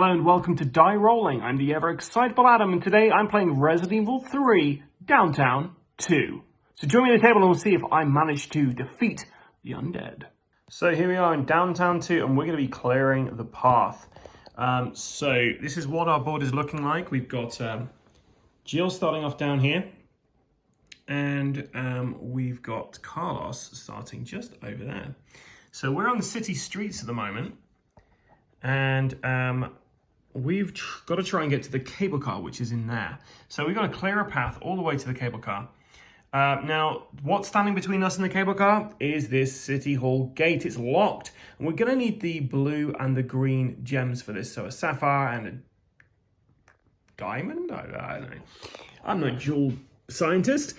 Hello and welcome to Die Rolling. I'm the ever excitable Adam, and today I'm playing Resident Evil 3 Downtown 2. So join me at the table and we'll see if I manage to defeat the undead. So here we are in Downtown 2 and we're going to be clearing the path. So this is what our board is looking like. We've got Jill starting off down here. And we've got Carlos starting just over there. So we're on the city streets at the moment. And we've got to try and get to the cable car, which is in there. So we've got to clear a path all the way to the cable car. Now, what's standing between us and the cable car is this City Hall gate. It's locked. And we're going to need the blue and the green gems for this. So a sapphire and a diamond? I don't know. I'm not a jewel scientist.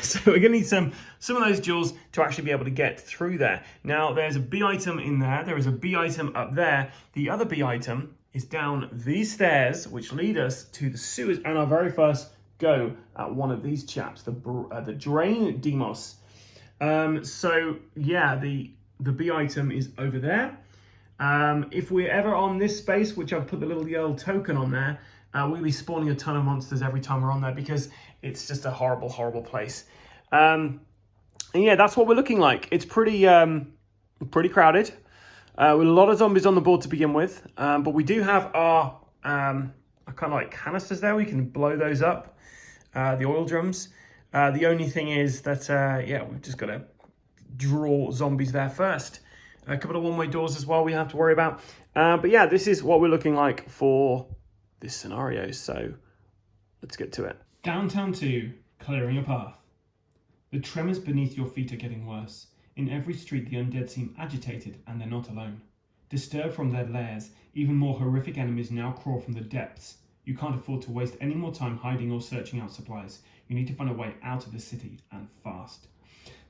So we're going to need some of those jewels to actually be able to get through there. Now, there's a B item in there. There is a B item up there. The other B item is down these stairs, which lead us to the sewers. And our very first go at one of these chaps, the drain demos. So yeah, the B item is over there. If we're ever on this space, which I've put the little yellow token on there, we'll be spawning a ton of monsters every time we're on there because it's just a horrible, horrible place. And yeah, that's what we're looking like. It's pretty crowded. With a lot of zombies on the board to begin with. But we do have our kind of like canisters there. We can blow those up, the oil drums. The only thing is that, yeah, we've just got to draw zombies there first. A couple of one-way doors as well we have to worry about. But yeah, this is what we're looking like for this scenario, so let's get to it. Downtown 2, clearing a path. The tremors beneath your feet are getting worse. In every street, the undead seem agitated, and they're not alone. Disturbed from their lairs, even more horrific enemies now crawl from the depths. You can't afford to waste any more time hiding or searching out supplies. You need to find a way out of the city, and fast.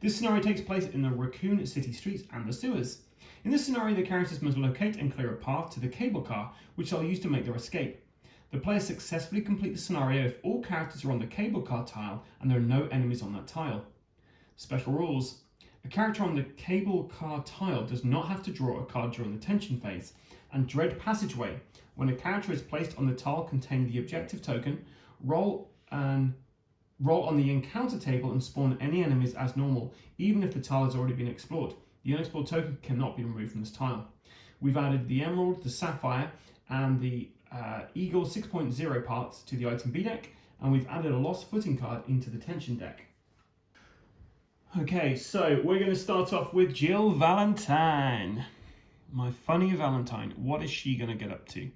This scenario takes place in the Raccoon City streets and the sewers. In this scenario, the characters must locate and clear a path to the cable car, which they'll use to make their escape. The players successfully complete the scenario if all characters are on the cable car tile and there are no enemies on that tile. Special rules. A character on the cable car tile does not have to draw a card during the tension phase. And Dread Passageway. When a character is placed on the tile containing the objective token, roll on the encounter table and spawn any enemies as normal, even if the tile has already been explored. The unexplored token cannot be removed from this tile. We've added the Emerald, the Sapphire, and the Eagle 6.0 parts to the item B deck, and we've added a Lost Footing card into the tension deck. Okay, so we're going to start off with Jill Valentine. My funny Valentine. What is she going to get up to?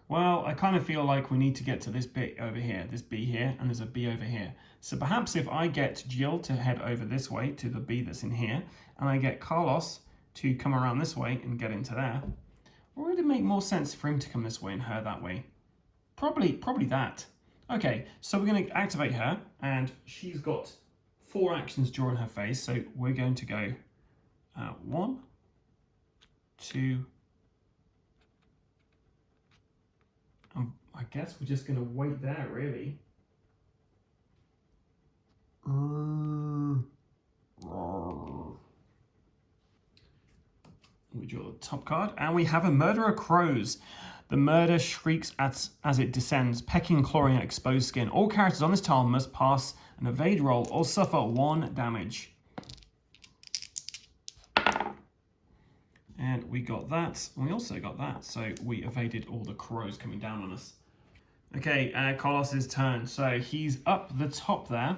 Well, I kind of feel like we need to get to this bit over here, this B here, and there's a B over here. So perhaps if I get Jill to head over this way to the B that's in here, and I get Carlos to come around this way and get into there, or would it make more sense for him to come this way and her that way? Probably that. Okay, so we're going to activate her, and she's got 4 actions during her phase, so we're going to go 1, 2, I guess we're just going to wait there, really. We draw the top card, and we have a Murderer Crows. The murder shrieks as it descends, pecking and clawing at exposed skin. All characters on this tile must pass an evade roll or suffer 1 damage. And we got that, and we also got that, so we evaded all the crows coming down on us. Okay, Carlos's turn. So he's up the top there.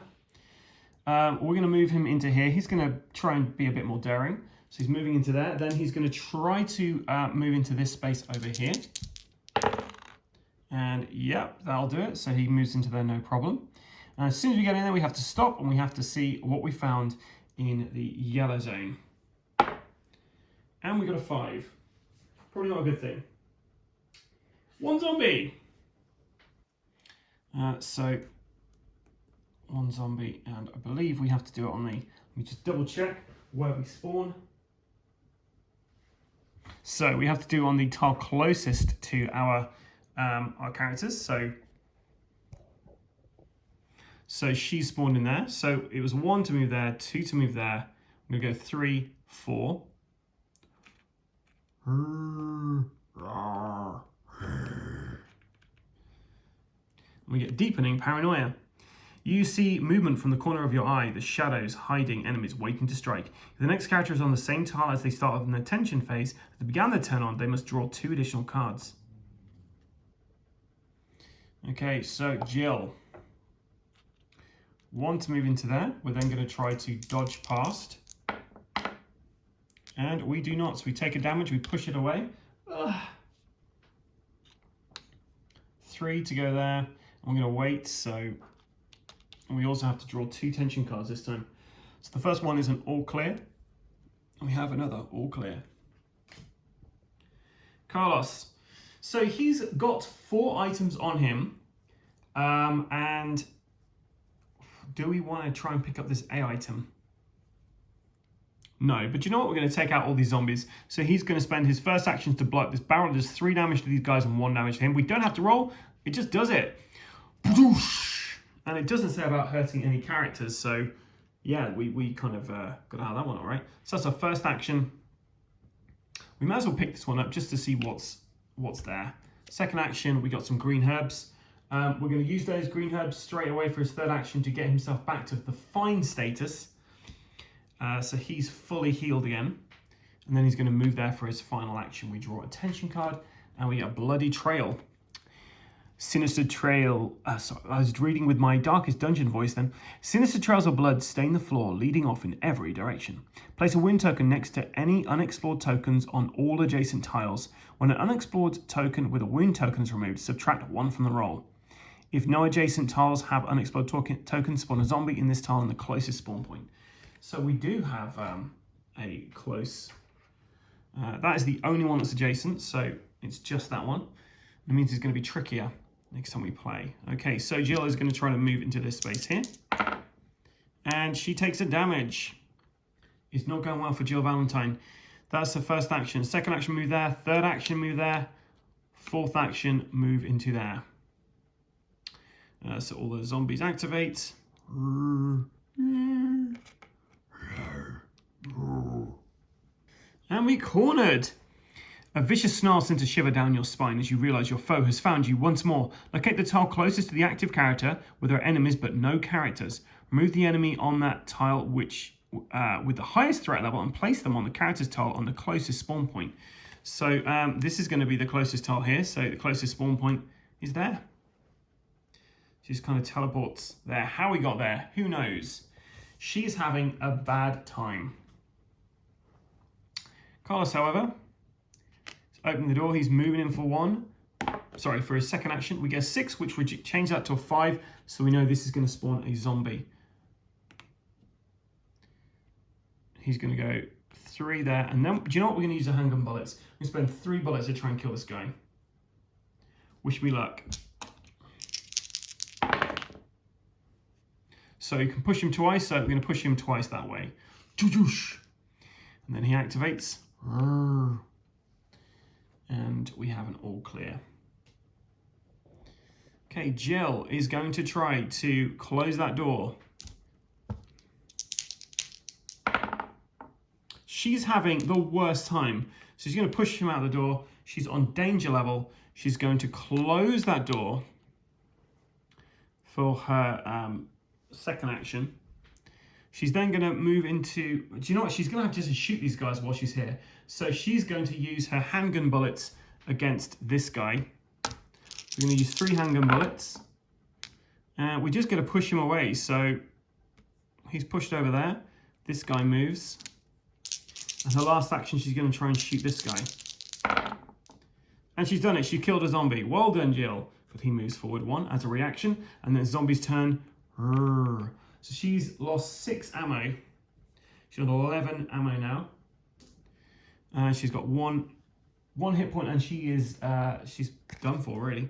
We're going to move him into here. He's going to try and be a bit more daring. So he's moving into there. Then he's going to try to move into this space over here. And yep, that'll do it. So he moves into there, no problem. And as soon as we get in there, we have to stop and we have to see what we found in the yellow zone. And we got a 5. Probably not a good thing. 1 zombie. So 1 zombie, and I believe we have to do it on the, let me just double check where we spawn. So we have to do on the tile closest to our characters. So she spawned in there. So it was 1 to move there, 2 to move there. I'm gonna go 3, 4. We get deepening paranoia. You see movement from the corner of your eye, the shadows hiding enemies waiting to strike. If the next character is on the same tile as they started in the attention phase that began their turn on, they must draw 2 additional cards. Okay, so Jill. 1 to move into there. We're then going to try to dodge past. And we do not. So we take a damage, we push it away. Ugh. 3 to go there. I'm going to wait, so... And we also have to draw 2 tension cards this time. So the first one is an all clear. And we have another all clear. Carlos. So he's got 4 items on him. And do we want to try and pick up this A item? No, but you know what? We're going to take out all these zombies. So he's going to spend his first actions to blow up this barrel. Does 3 damage to these guys and 1 damage to him. We don't have to roll. It just does it. And it doesn't say about hurting any characters. So yeah, we kind of got out of that one, all right? So that's our first action. We might as well pick this one up just to see what's there. Second action, we got some green herbs. We're going to use those green herbs straight away for his third action to get himself back to the fine status. So he's fully healed again. And then he's going to move there for his final action. We draw a tension card and we get a bloody trail. Sinister trail, sorry, I was reading with my darkest dungeon voice then. Sinister trails of blood stain the floor, leading off in every direction. Place a wound token next to any unexplored tokens on all adjacent tiles. When an unexplored token with a wound token is removed, subtract 1 from the roll. If no adjacent tiles have unexplored tokens, spawn a zombie in this tile in the closest spawn point. So we do have a close... that is the only one that's adjacent, so it's just that one. It means it's going to be trickier next time we play. Okay, so Jill is going to try to move into this space here. And she takes a damage. It's not going well for Jill Valentine. That's the first action. Second action, move there. Third action, move there. Fourth action, move into there. So all the zombies activate. And we cornered. A vicious snarl sends a shiver down your spine as you realize your foe has found you once more. Locate the tile closest to the active character where there are enemies but no characters. Remove the enemy on that tile with the highest threat level and place them on the character's tile on the closest spawn point. So this is going to be the closest tile here. So the closest spawn point is there. Just kind of teleports there. How we got there, who knows? She's having a bad time. Carlos, however, open the door. He's moving in for 1. Sorry, for his second action. We get a 6, which would change that to a 5. So we know this is going to spawn a zombie. He's going to go 3 there. And then, do you know what? We're going to use the handgun bullets. We're going to spend 3 bullets to try and kill this guy. Wish me luck. So you can push him twice. So we're going to push him twice that way. And then he activates. And we have an all clear. Okay, Jill is going to try to close that door. She's having the worst time. So she's going to push him out the door. She's on danger level. She's going to close that door for her second action. She's then going to move into... Do you know what? She's going to have to shoot these guys while she's here. So she's going to use her handgun bullets against this guy. We're going to use 3 handgun bullets. We're just going to push him away. So he's pushed over there. This guy moves. And her last action, she's going to try and shoot this guy. And she's done it. She killed a zombie. Well done, Jill. But he moves forward 1 as a reaction. And then zombie's turn. So she's lost 6 ammo. She's got 11 ammo now. She's got one hit point, and she is she's done for really.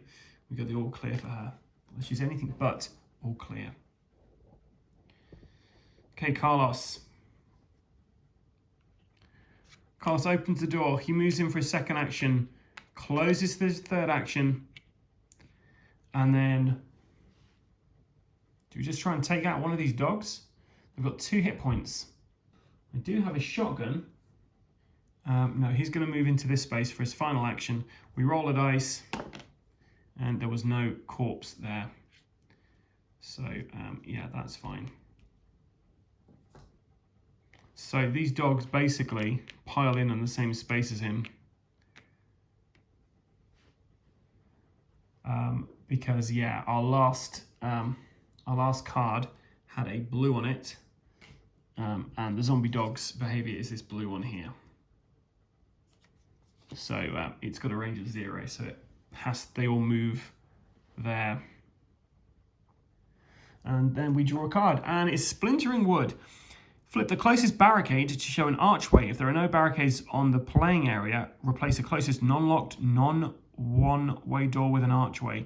We got the all clear for her. Well, she's anything but all clear. Okay, Carlos. Carlos opens the door. He moves in for his second action, closes his third action, and then do we just try and take out one of these dogs? They've got 2 hit points. I do have a shotgun. No, he's going to move into this space for his final action. We roll a dice, and there was no corpse there. So yeah, that's fine. So these dogs basically pile in on the same space as him. Because yeah, our last card had a blue on it, and the zombie dog's behavior is this blue one here. So it's got a range of 0, so they all move there. And then we draw a card, and it's Splintering Wood. Flip the closest barricade to show an archway. If there are no barricades on the playing area, replace the closest non-locked, non-one-way door with an archway.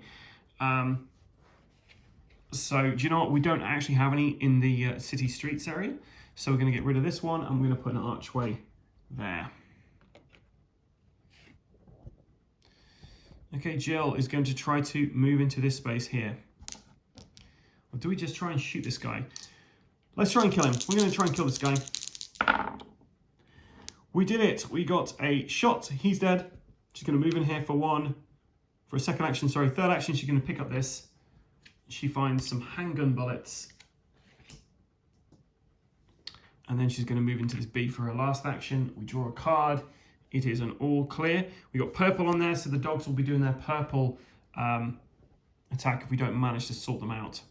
So do you know what? We don't actually have any in the city streets area. So we're going to get rid of this one, and we're going to put an archway there. Okay, Jill is going to try to move into this space here. Or do we just try and shoot this guy? Let's try and kill him. We're going to try and kill this guy. We did it. We got a shot. He's dead. She's going to move in here for a second action. Sorry, third action. She's going to pick up this. She finds some handgun bullets. And then she's going to move into this B for her last action. We draw a card. It is an all clear. We got purple on there, so the dogs will be doing their purple attack if we don't manage to sort them out.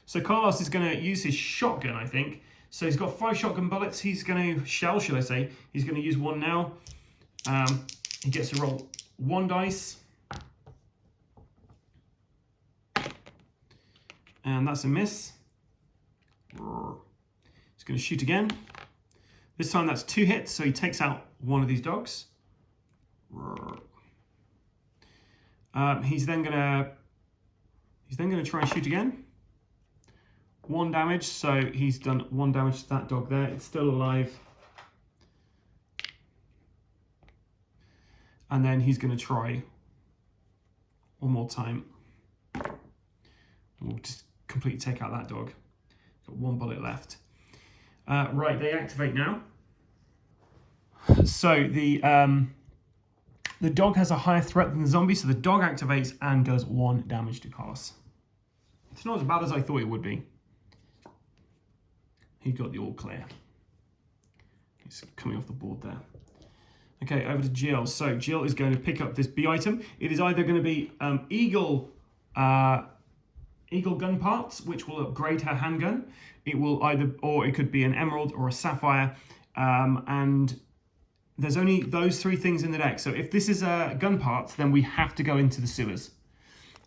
So Carlos is going to use his shotgun, I think. So he's got 5 shotgun bullets. He's going to shell, should I say. He's going to use one now. He gets to roll 1 dice. And that's a miss. He's going to shoot again. This time that's 2 hits, so he takes out one of these dogs. He's then going to try and shoot again. 1 damage, so he's done 1 damage to that dog there. It's still alive. And then he's going to try one more time. We'll just completely take out that dog. Got 1 bullet left. Right, they activate now. So the dog has a higher threat than the zombie, so the dog activates and does 1 damage to Carlos. It's not as bad as I thought it would be. He got the all clear. He's coming off the board there. Okay, over to Jill. So Jill is going to pick up this B item. It is either going to be Eagle gun parts, which will upgrade her handgun. It will or it could be an emerald or a sapphire. And there's only those 3 things in the deck. So if this is gun parts, then we have to go into the sewers.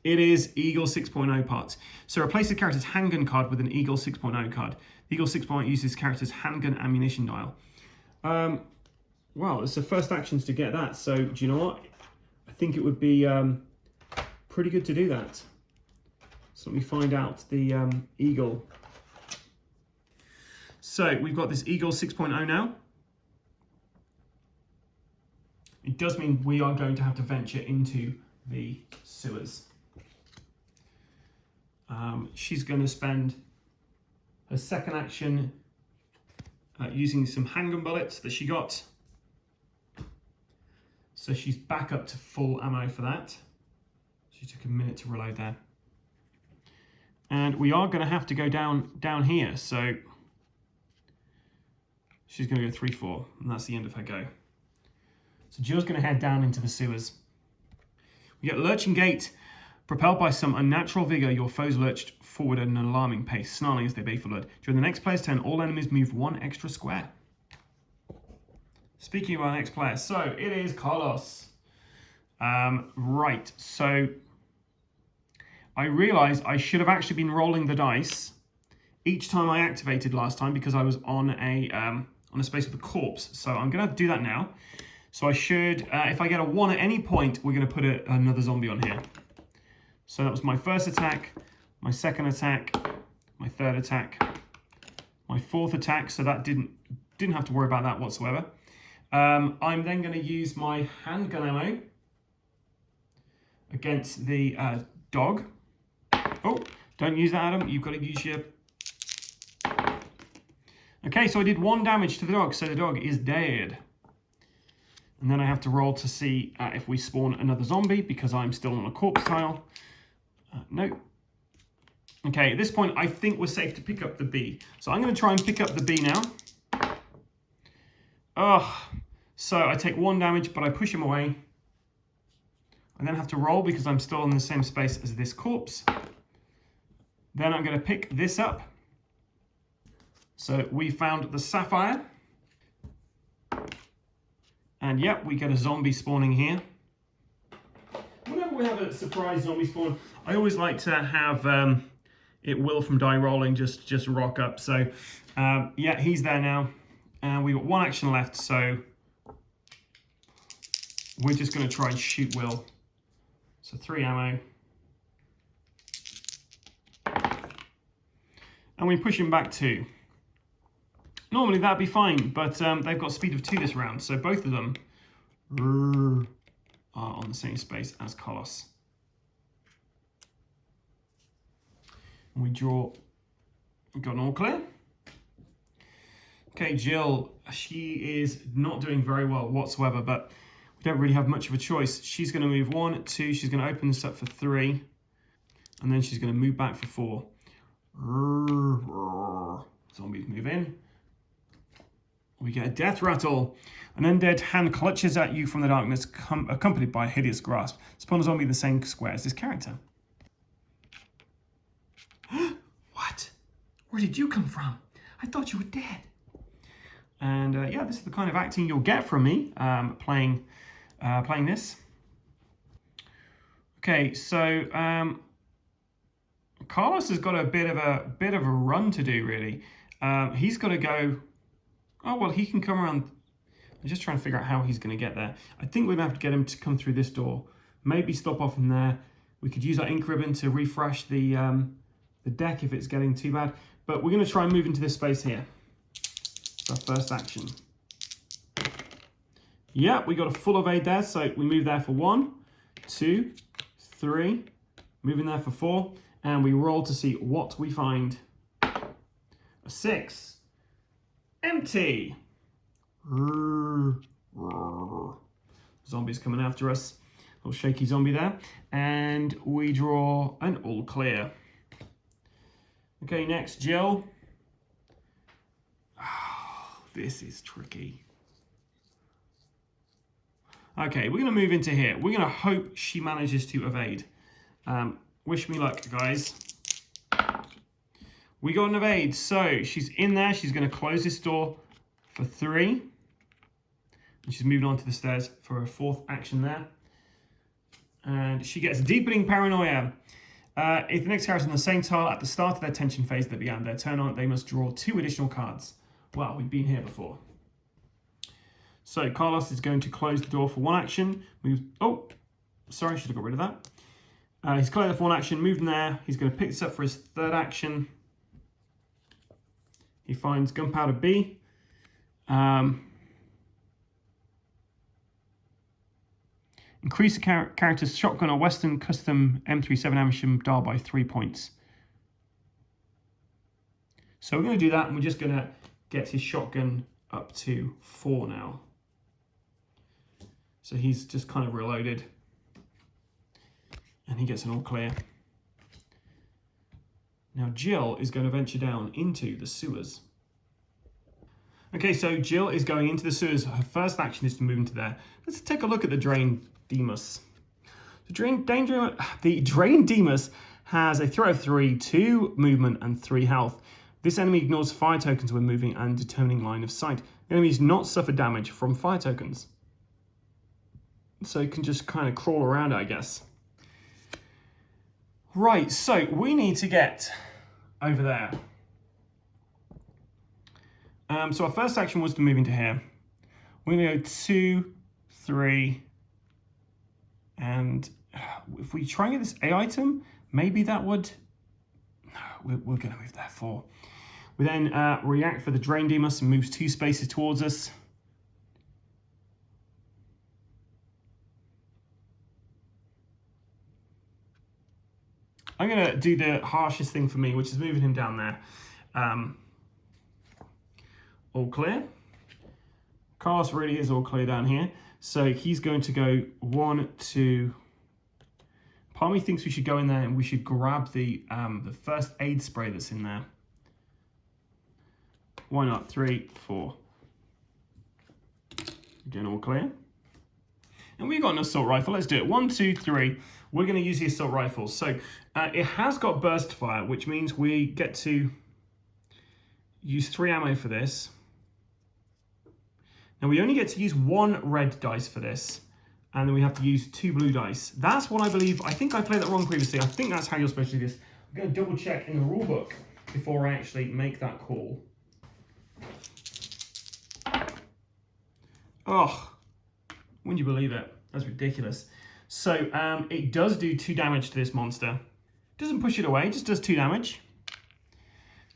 It is Eagle 6.0 parts. So replace the character's handgun card with an Eagle 6.0 card. The Eagle 6.0 uses character's handgun ammunition dial. Well, it's the first actions to get that. So do you know what? I think it would be pretty good to do that. So let me find out the Eagle. So we've got this Eagle 6.0 now. It does mean we are going to have to venture into the sewers. She's going to spend her second action using some handgun bullets that she got. So she's back up to full ammo for that. She took a minute to reload there. And we are going to have to go down here. So she's going to go 3-4, and that's the end of her go. So Jill's going to head down into the sewers. We get Lurching Gait. Propelled by some unnatural vigor, your foes lurched forward at an alarming pace, snarling as they bay for blood. During the next player's turn, all enemies move 1 extra square. Speaking of our next player, so it is Carlos. Right, so I realised I should have actually been rolling the dice each time I activated last time because I was on a space with a corpse. So I'm going to have to do that now. So I should, if I get a 1 at any point, we're going to put another zombie on here. So that was my first attack, my second attack, my third attack, my fourth attack. So that didn't have to worry about that whatsoever. I'm then going to use my handgun ammo against the dog. Oh, don't use that, Adam. You've got to use your... Okay, so I did 1 damage to the dog, so the dog is dead. And then I have to roll to see if we spawn another zombie because I'm still on a corpse tile. No. Okay, at this point, I think we're safe to pick up the B. So I'm going to try and pick up the B now. Oh, so I take 1 damage, but I push him away. I then have to roll because I'm still in the same space as this corpse. Then I'm going to pick this up. So we found the sapphire. And yep, we get a zombie spawning here. Whenever we have a surprise zombie spawn, I always like to have it Will from Die Rollin just rock up. So yeah, he's there now. And we've got 1 action left, so we're just going to try and shoot Will. So 3 ammo. And we push him back 2. Normally that'd be fine, but they've got speed of 2 this round, so both of them are on the same space as Carlos. And we draw, we've got an all clear. Okay, Jill, she is not doing very well whatsoever, but we don't really have much of a choice. She's going to move 1, 2, she's going to open this up for 3, and then she's going to move back for 4. Zombies move in. We get a death rattle. An undead hand clutches at you from the darkness, accompanied by a hideous grasp. Spawn a zombie in the same square as this character. What? Where did you come from? I thought you were dead. And yeah, this is the kind of acting you'll get from me playing this. Okay, so Carlos has got a bit of a run to do, really. He's got to go. Oh well, he can come around. I'm just trying to figure out how he's going to get there. I think we're going to have to get him to come through this door. Maybe stop off from there. We could use our ink ribbon to refresh the deck if it's getting too bad. But we're going to try and move into this space here. It's our first action. Yeah, we got a full evade there. So we move there for 1, 2, 3. Moving there for 4. And we roll to see what we find. A 6. Empty. Zombies coming after us. Little shaky zombie there. And we draw an all clear. Okay, next, Jill. Oh, this is tricky. Okay, we're going to move into here. We're going to hope she manages to evade. Wish me luck, guys. We got an evade. So she's in there. She's going to close this door for 3. And she's moving on to the stairs for a 4th action there. And she gets deepening paranoia. If the next character is on the same tile at the start of their tension phase that began their turn on, they must draw 2 additional cards. Well, we've been here before. So Carlos is going to close the door for 1 action. Oh, sorry, should have got rid of that. He's closed it for 1 action, moved in there. He's going to pick this up for his 3rd action. He finds Gunpowder B. Increase the character's shotgun or Western custom M37 ammunition dial by 3 points. So we're going to do that, and we're just going to get his shotgun up to 4 now. So he's just kind of reloaded. And he gets an all clear. Now Jill is going to venture down into the sewers. Okay, so Jill is going into the sewers. Her first action is to move into there. Let's take a look at the Drain Demus. The Drain Demus has a threat of 3, 2 movement, and 3 health. This enemy ignores fire tokens when moving and determining line of sight. The enemy does not suffer damage from fire tokens. So it can just kind of crawl around, I guess. Right, so we need to get over there. So our first action was to move into here. We're going to go 2, 3, and if we try and get this A item, maybe that would... No, we're going to move there 4. We then react for the Drain Demus and moves 2 spaces towards us. I'm going to do the harshest thing for me, which is moving him down there. All clear. Carlos really is all clear down here. So he's going to go 1, 2, Part of me thinks we should go in there and we should grab the first aid spray that's in there. Why not? 3, 4. Again, all clear. And we've got an assault rifle. Let's do it. 1, 2, 3. We're going to use the assault rifle. So it has got burst fire, which means we get to use 3 ammo for this. Now we only get to use 1 red dice for this, and then we have to use 2 blue dice. That's what I believe. I think I played that wrong previously. I think that's how you're supposed to do this. I'm going to double check in the rule book before I actually make that call. Oh, wouldn't you believe it? That's ridiculous. So it does do 2 damage to this monster. Doesn't push it away, just does 2 damage.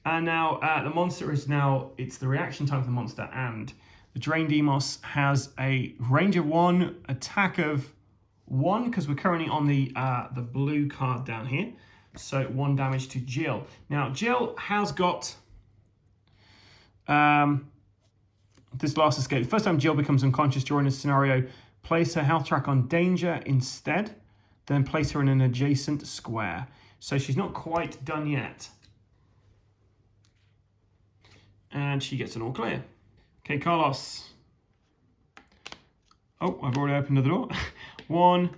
And now the monster is now, it's the reaction time for the monster, and the Drain Demos has a range of 1, attack of 1, because we're currently on the blue card down here. So 1 damage to Jill. Now Jill has got this last escape. The first time Jill becomes unconscious during a scenario, place her health track on danger instead, then place her in an adjacent square. So she's not quite done yet. And she gets an all clear. Okay, Carlos. Oh, I've already opened the door. 1.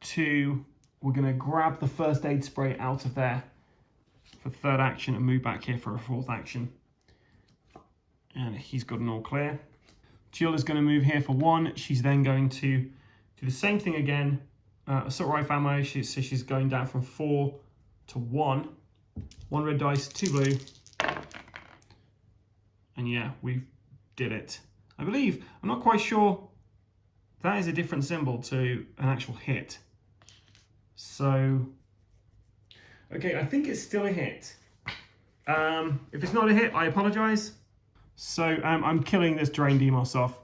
2. We're going to grab the first aid spray out of there for 3rd action and move back here for a 4th action. And he's got an all clear. Jill is going to move here for 1. She's then going to do the same thing again. Assault rifle ammo, so she's going down from 4 to 1. 1 red dice, 2 blue. And yeah, we did it. I believe, I'm not quite sure, that is a different symbol to an actual hit. So, okay, I think it's still a hit. If it's not a hit, I apologize. So I'm killing this Drain Demos off.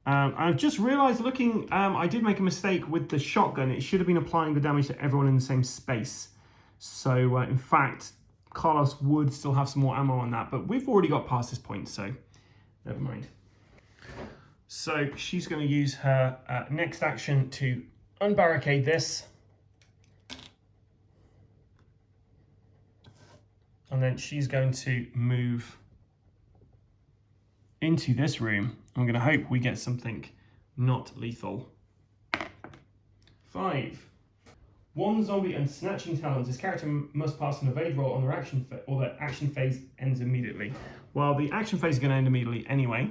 I've just realized looking, I did make a mistake with the shotgun. It should have been applying the damage to everyone in the same space. So in fact, Carlos would still have some more ammo on that, but we've already got past this point, so never mind. So she's going to use her next action to unbarricade this. And then she's going to move into this room. I'm going to hope we get something not lethal. 5. 1 zombie and snatching talons. This character must pass an evade roll on their action or the action phase ends immediately. Well, the action phase is going to end immediately anyway.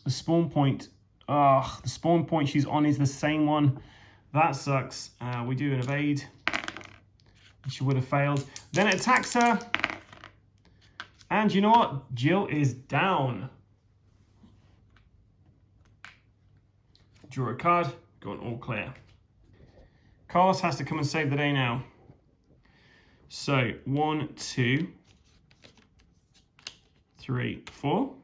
The spawn point. The spawn point she's on is the same one. That sucks. We do an evade. She would have failed. Then it attacks her. And you know what? Jill is down. Draw a card. Got an all clear. Carlos has to come and save the day now. So 1, 2, 3, 4.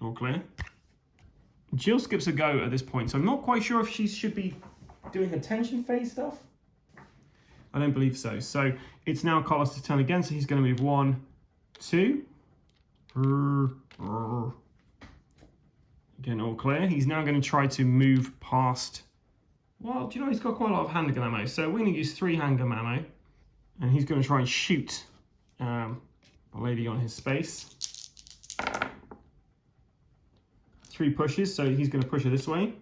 All clear. Jill skips a go at this point, so I'm not quite sure if she should be doing attention phase stuff. I don't believe so. So it's now Carlos' turn again, so he's going to move 1, 2. Again, all clear. He's now going to try to move past. Well, do you know he's got quite a lot of handgun ammo, so we're going to use 3 handgun ammo. And he's going to try and shoot a lady on his space. 3 pushes, so he's going to push her this way.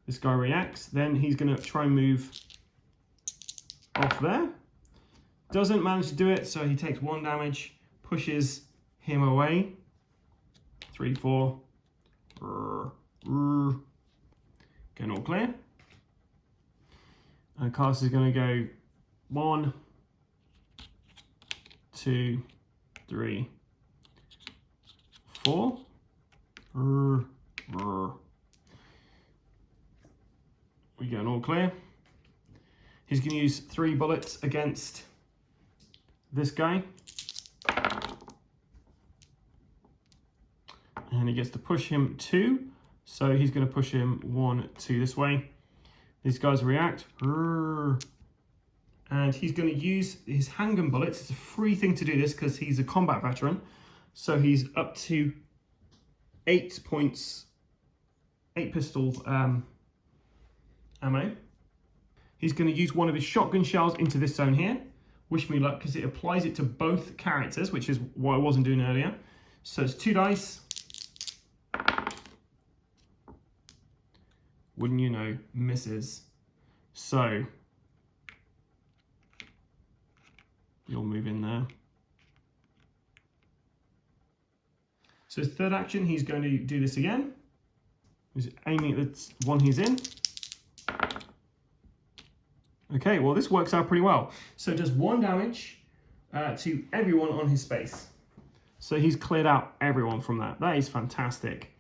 This guy reacts. Then he's going to try and move off there. Doesn't manage to do it, so he takes 1 damage, pushes him away. 3, 4. Getting all clear. And Carlos is going to go 1, 2, 3, 4. We get an all clear. He's going to use 3 bullets against this guy. And he gets to push him 2. So he's going to push him 1, 2 this way. These guys react. And he's going to use his handgun bullets. It's a free thing to do this because he's a combat veteran. So he's up to 8 points, 8 pistol ammo. He's going to use one of his shotgun shells into this zone here. Wish me luck, because it applies it to both characters, which is what I wasn't doing earlier. So it's 2 dice. Wouldn't you know, misses. So you'll move in there. So his third action, he's going to do this again. He's aiming at the one he's in. Okay, well this works out pretty well. So it does 1 damage to everyone on his space. So he's cleared out everyone from that. That is fantastic.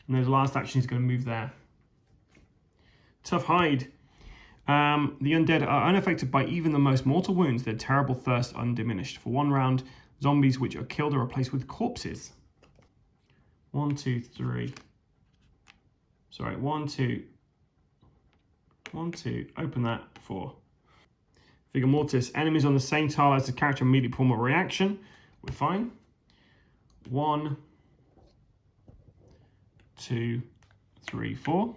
And his last action, he's going to move there. Tough hide. The undead are unaffected by even the most mortal wounds. Their terrible thirst undiminished. For 1 round, zombies which are killed are replaced with corpses. 1, 2, 3. Sorry, 1, 2. 1, 2. Open that. 4. Vigor Mortis. Enemies on the same tile as the character immediately perform a reaction. We're fine. 1, 2, 3, 4.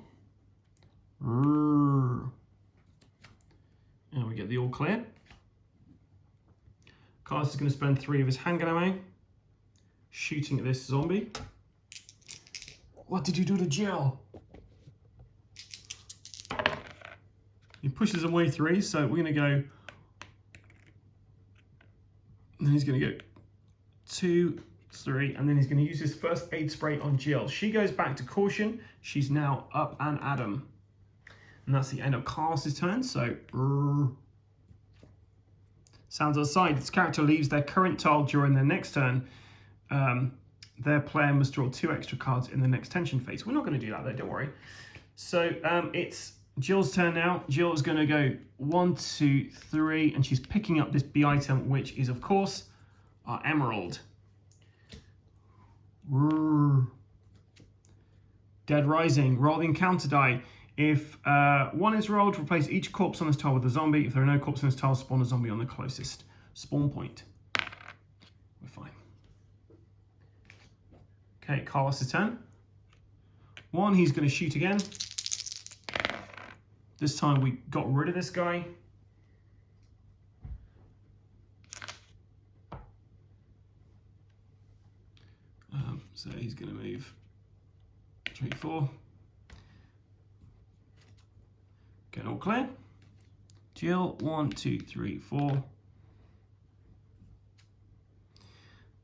And we get the all clear. Carlos is going to spend 3 of his handgun ammo shooting at this zombie. What did you do to Jill? He pushes away 3, so we're going to go. And then he's going to go 2, 3, and then he's going to use his first aid spray on Jill. She goes back to caution. She's now up and Adam. And that's the end of Carlos's turn. So, sounds outside. This character leaves their current tile during their next turn. Their player must draw 2 extra cards in the next tension phase. We're not going to do that though, don't worry. So it's Jill's turn now. Jill is going to go 1, 2, 3, and she's picking up this B item, which is of course our emerald. Dead Rising. Roll the encounter die. If 1 is rolled, replace each corpse on this tile with a zombie. If there are no corpses on this tile, spawn a zombie on the closest spawn point. We're fine. Okay, Carlos' turn. 1, he's going to shoot again. This time we got rid of this guy. So he's going to move 3, 4. Get all clear. Jill, 1, 2, 3, 4.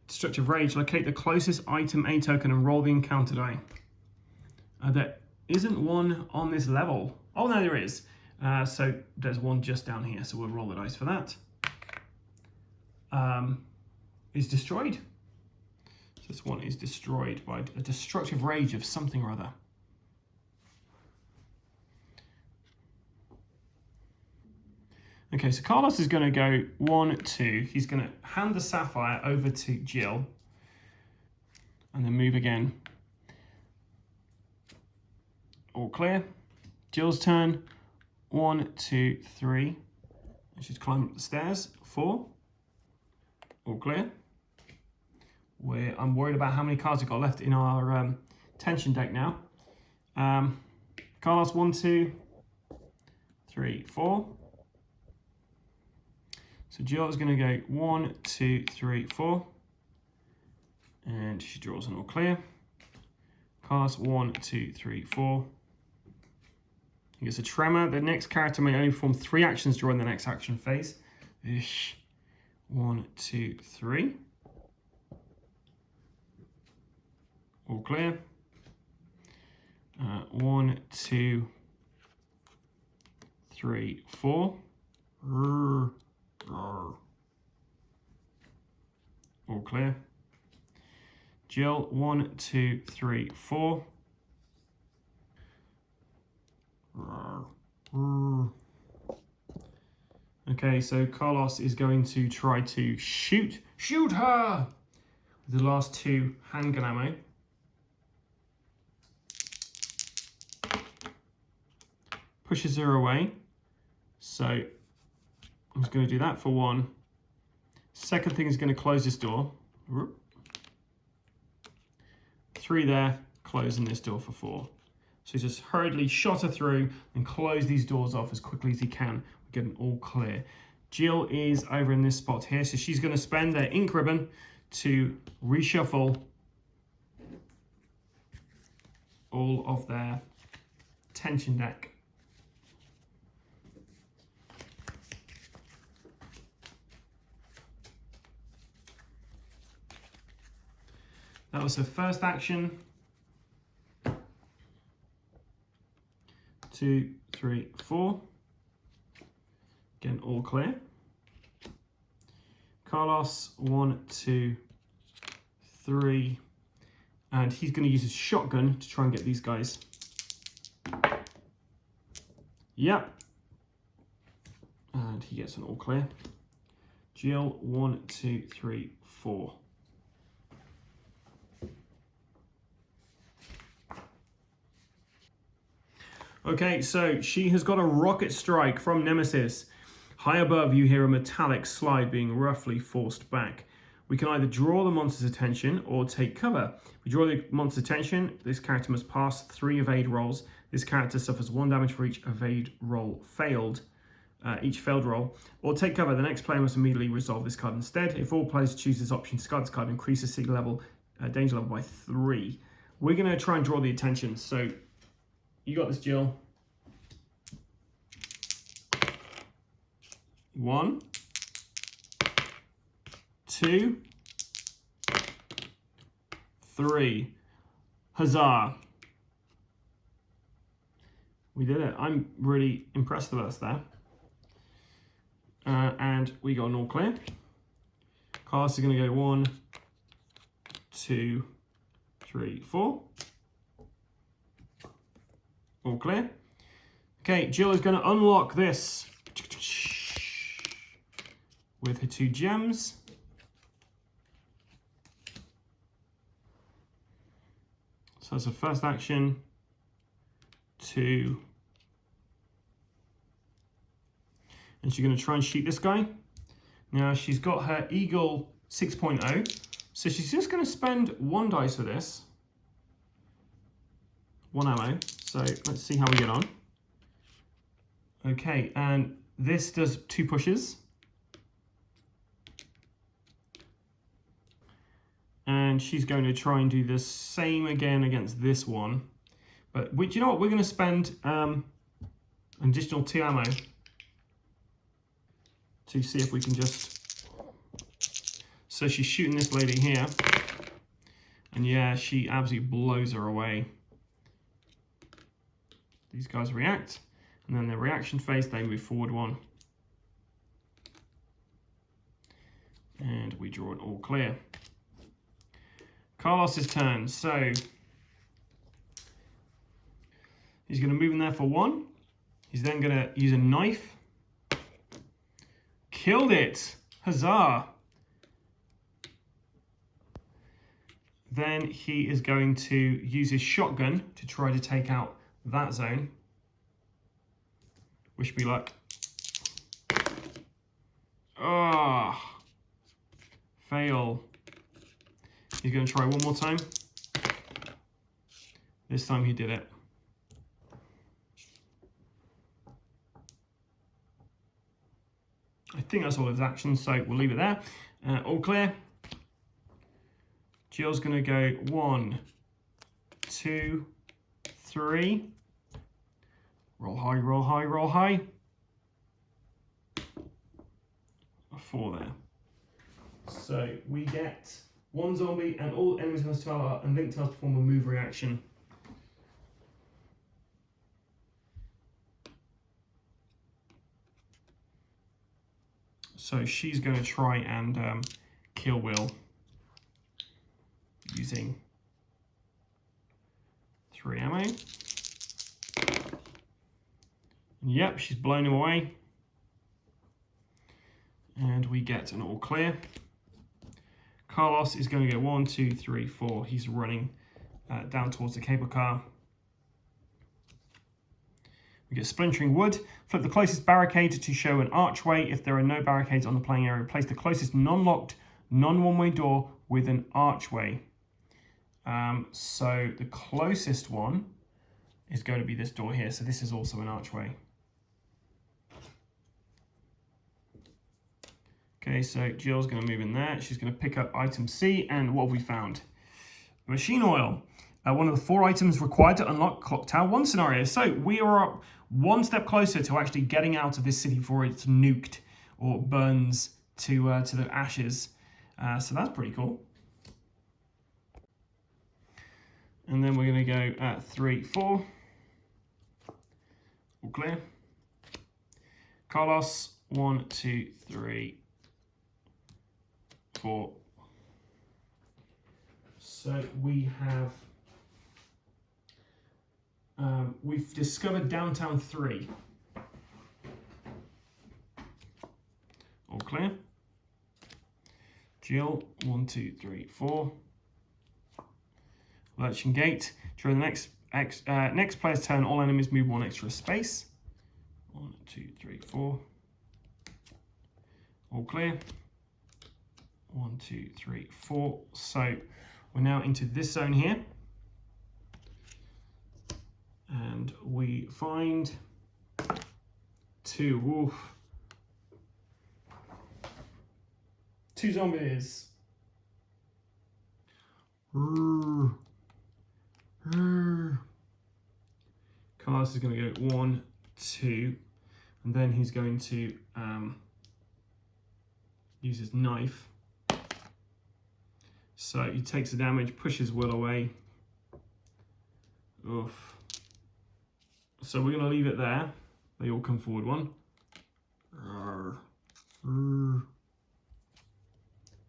Destructive Rage. Locate the closest item A token and roll the encounter die. There isn't one on this level. Oh no, there is. So there's one just down here. So we'll roll the dice for that. Is destroyed. So this one is destroyed by a destructive rage of something or other. Okay, so Carlos is going to go 1, 2. He's going to hand the sapphire over to Jill. And then move again. All clear. Jill's turn. 1, 2, 3. And she's climbing up the stairs. 4. All clear. I'm worried about how many cards we've got left in our tension deck now. Carlos, 1, 2, 3, 4. So Jill is going to go 1, 2, 3, 4. And she draws an all clear. Carlos, 1, 2, 3, 4. He gets a tremor. The next character may only perform 3 actions during the next action phase. 1, 2, 3. All clear. 1, 2, 3, 4. All clear. Jill, 1, 2, 3, 4. Okay, so Carlos is going to try to shoot her with the last 2 handgun ammo. Pushes her away. So I'm just going to do that for 1. Second thing is going to close this door. 3 there, closing this door for 4. So he just hurriedly shot her through and close these doors off as quickly as he can. We get an all clear. Jill is over in this spot here, so she's going to spend their ink ribbon to reshuffle all of their tension deck. That was her first action. 2, 3, 4. Again, all clear. Carlos, 1, 2, 3. And he's going to use his shotgun to try and get these guys. Yep. And he gets an all clear. Jill, 1, 2, 3, 4. Okay, so she has got a rocket strike from Nemesis. High above, you hear a metallic slide being roughly forced back. We can either draw the monster's attention or take cover. If we draw the monster's attention, this character must pass 3 evade rolls. This character suffers 1 damage for each evade roll failed, each failed roll. Or take cover, the next player must immediately resolve this card instead. If all players choose this option, discard this card, increase the danger level by 3. We're going to try and draw the attention. So you got this, Jill. 1, 2, 3. Huzzah. We did it. I'm really impressed with us there. And we got an all clear. Carlos is going to go 1, 2, 3, 4. All clear. Okay, Jill is going to unlock this with her 2 gems. So that's her first action. 2. And she's going to try and shoot this guy. Now she's got her Eagle 6.0. So she's just going to spend 1 dice for this. 1 ammo. So let's see how we get on. Okay, and this does 2 pushes. And she's going to try and do the same again against this one. But do you know what? We're going to spend an additional 2 ammo to see if we can just... So she's shooting this lady here. And yeah, she absolutely blows her away. These guys react. And then the reaction phase, they move forward 1. And we draw an all clear. Carlos's turn. So he's going to move in there for 1. He's then going to use a knife. Killed it! Huzzah! Then he is going to use his shotgun to try to take out that zone. Wish me luck. Ah! Oh, fail. He's going to try one more time. This time he did it. I think that's all his actions, so we'll leave it there. All clear. Jill's going to go 1, 2, 3. Roll high, roll high, roll high. A 4 there. So we get 1 zombie and all enemies must tell and linked must perform a move reaction. So she's going to try and kill Will using 3 ammo. Yep, she's blown him away. And we get an all clear. Carlos is going to go 1, 2, 3, 4. He's running down towards the cable car. We get splintering wood. Flip the closest barricade to show an archway. If there are no barricades on the playing area, replace the closest non-locked, non-one-way door with an archway. So the closest one is going to be this door here. So this is also an archway. Okay, so Jill's going to move in there. She's going to pick up item C, and what have we found? Machine oil. One of the 4 items required to unlock Clock Tower 1 scenario. So we are one step closer to actually getting out of this city before it's nuked or burns to the ashes. So that's pretty cool. And then we're going to go at 3, 4. All clear. Carlos, 1, 2, 3, 4. So we have, we've discovered downtown 3. All clear. Jill, 1, 2, 3, 4. Lurching gate. During the next player's turn, all enemies move 1 extra space. 1, 2, 3, 4. All clear. 1, 2, 3, 4. So we're now into this zone here. And we find 2. Oof. 2 zombies. Carlos is going to go 1, 2, and then he's going to use his knife. So he takes the damage, pushes Will away. Oof. So we're going to leave it there. They all come forward 1.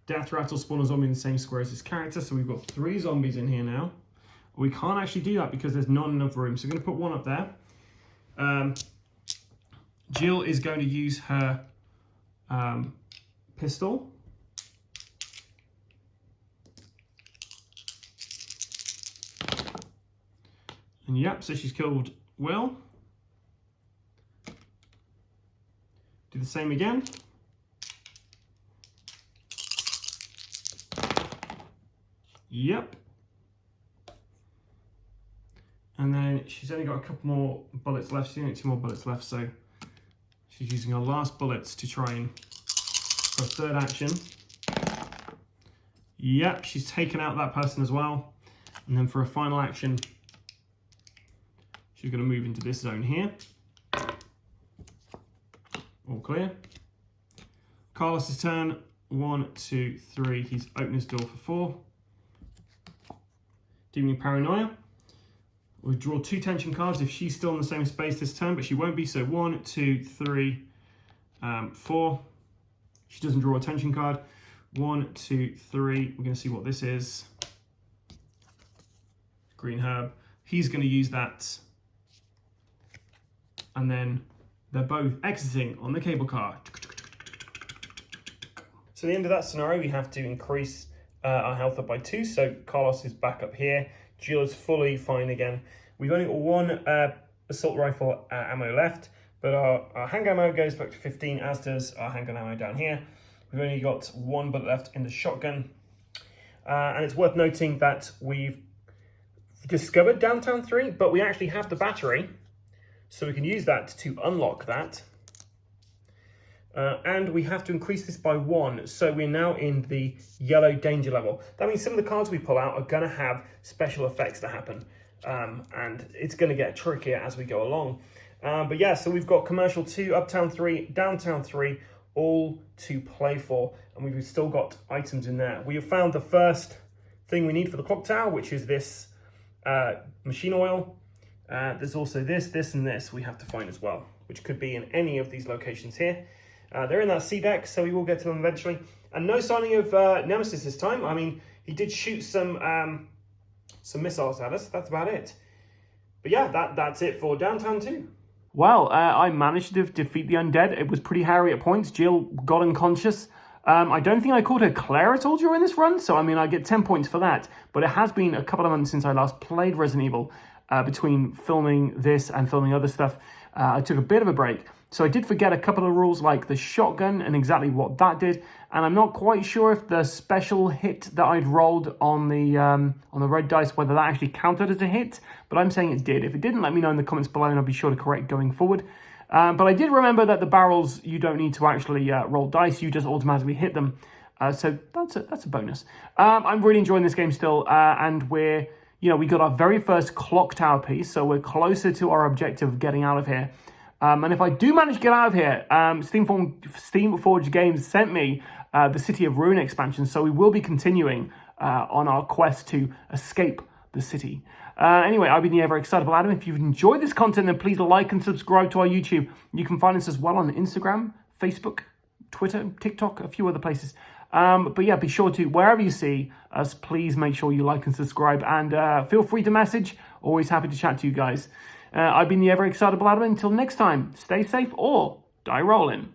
Death Rattle spawn a zombie in the same square as his character. So we've got 3 zombies in here now. We can't actually do that because there's not enough room. So we're going to put 1 up there. Jill is going to use her pistol. And yep, so she's killed Will. Do the same again. Yep. And then she's only got a couple more bullets left. She's only 2 more bullets left, so she's using her last bullets to try and for a 3rd action. Yep, she's taken out that person as well. And then for a final action, she's going to move into this zone here. All clear. Carlos's turn. 1, 2, 3. He's opened his door for 4. Deeming Paranoia. We'll draw 2 tension cards if she's still in the same space this turn, but she won't be. So 1, 2, 3, 4. She doesn't draw a tension card. 1, 2, 3. We're going to see what this is. Green herb. He's going to use that. And then they're both exiting on the cable car. So at the end of that scenario, we have to increase our health up by 2. So Carlos is back up here. Jill is fully fine again. We've only got 1 assault rifle ammo left, but our handgun ammo goes back to 15, as does our handgun ammo down here. We've only got 1 bullet left in the shotgun. And it's worth noting that we've discovered Downtown 3, but we actually have the battery, so we can use that to unlock that. And we have to increase this by 1, so we're now in the yellow danger level. That means some of the cards we pull out are going to have special effects that happen, and it's going to get trickier as we go along. But yeah, so we've got Commercial 2, Uptown 3, Downtown 3, all to play for, and we've still got items in there. We have found the first thing we need for the clock tower, which is this machine oil. There's also this, and this we have to find as well, which could be in any of these locations here. They're in that C deck, so we will get to them eventually. And no signing of Nemesis this time. I mean, he did shoot some missiles at us. That's about it. But yeah, that's it for Downtown 2. Well, I managed to defeat the undead. It was pretty hairy at points. Jill got unconscious. I don't think I called her Claire at all during this run, so I mean, I get 10 points for that. But it has been a couple of months since I last played Resident Evil, between filming this and filming other stuff. I took a bit of a break. So I did forget a couple of rules like the shotgun and exactly what that did. And I'm not quite sure if the special hit that I'd rolled on the red dice, whether that actually counted as a hit, but I'm saying it did. If it didn't, let me know in the comments below and I'll be sure to correct going forward. But I did remember that the barrels, you don't need to actually roll dice, you just automatically hit them. So that's a bonus. I'm really enjoying this game still, and we got our very first clock tower piece, so we're closer to our objective of getting out of here. And if I do manage to get out of here, Steamforged Games sent me the City of Ruin expansion, so we will be continuing on our quest to escape the city. Anyway, I've been the ever excitable Adam. If you've enjoyed this content, then please like and subscribe to our YouTube. You can find us as well on Instagram, Facebook, Twitter, TikTok, a few other places. But yeah, be sure to, wherever you see us, please make sure you like and subscribe, and feel free to message. Always happy to chat to you guys. I've been the ever excitable Adam. Until next time, stay safe or die rolling.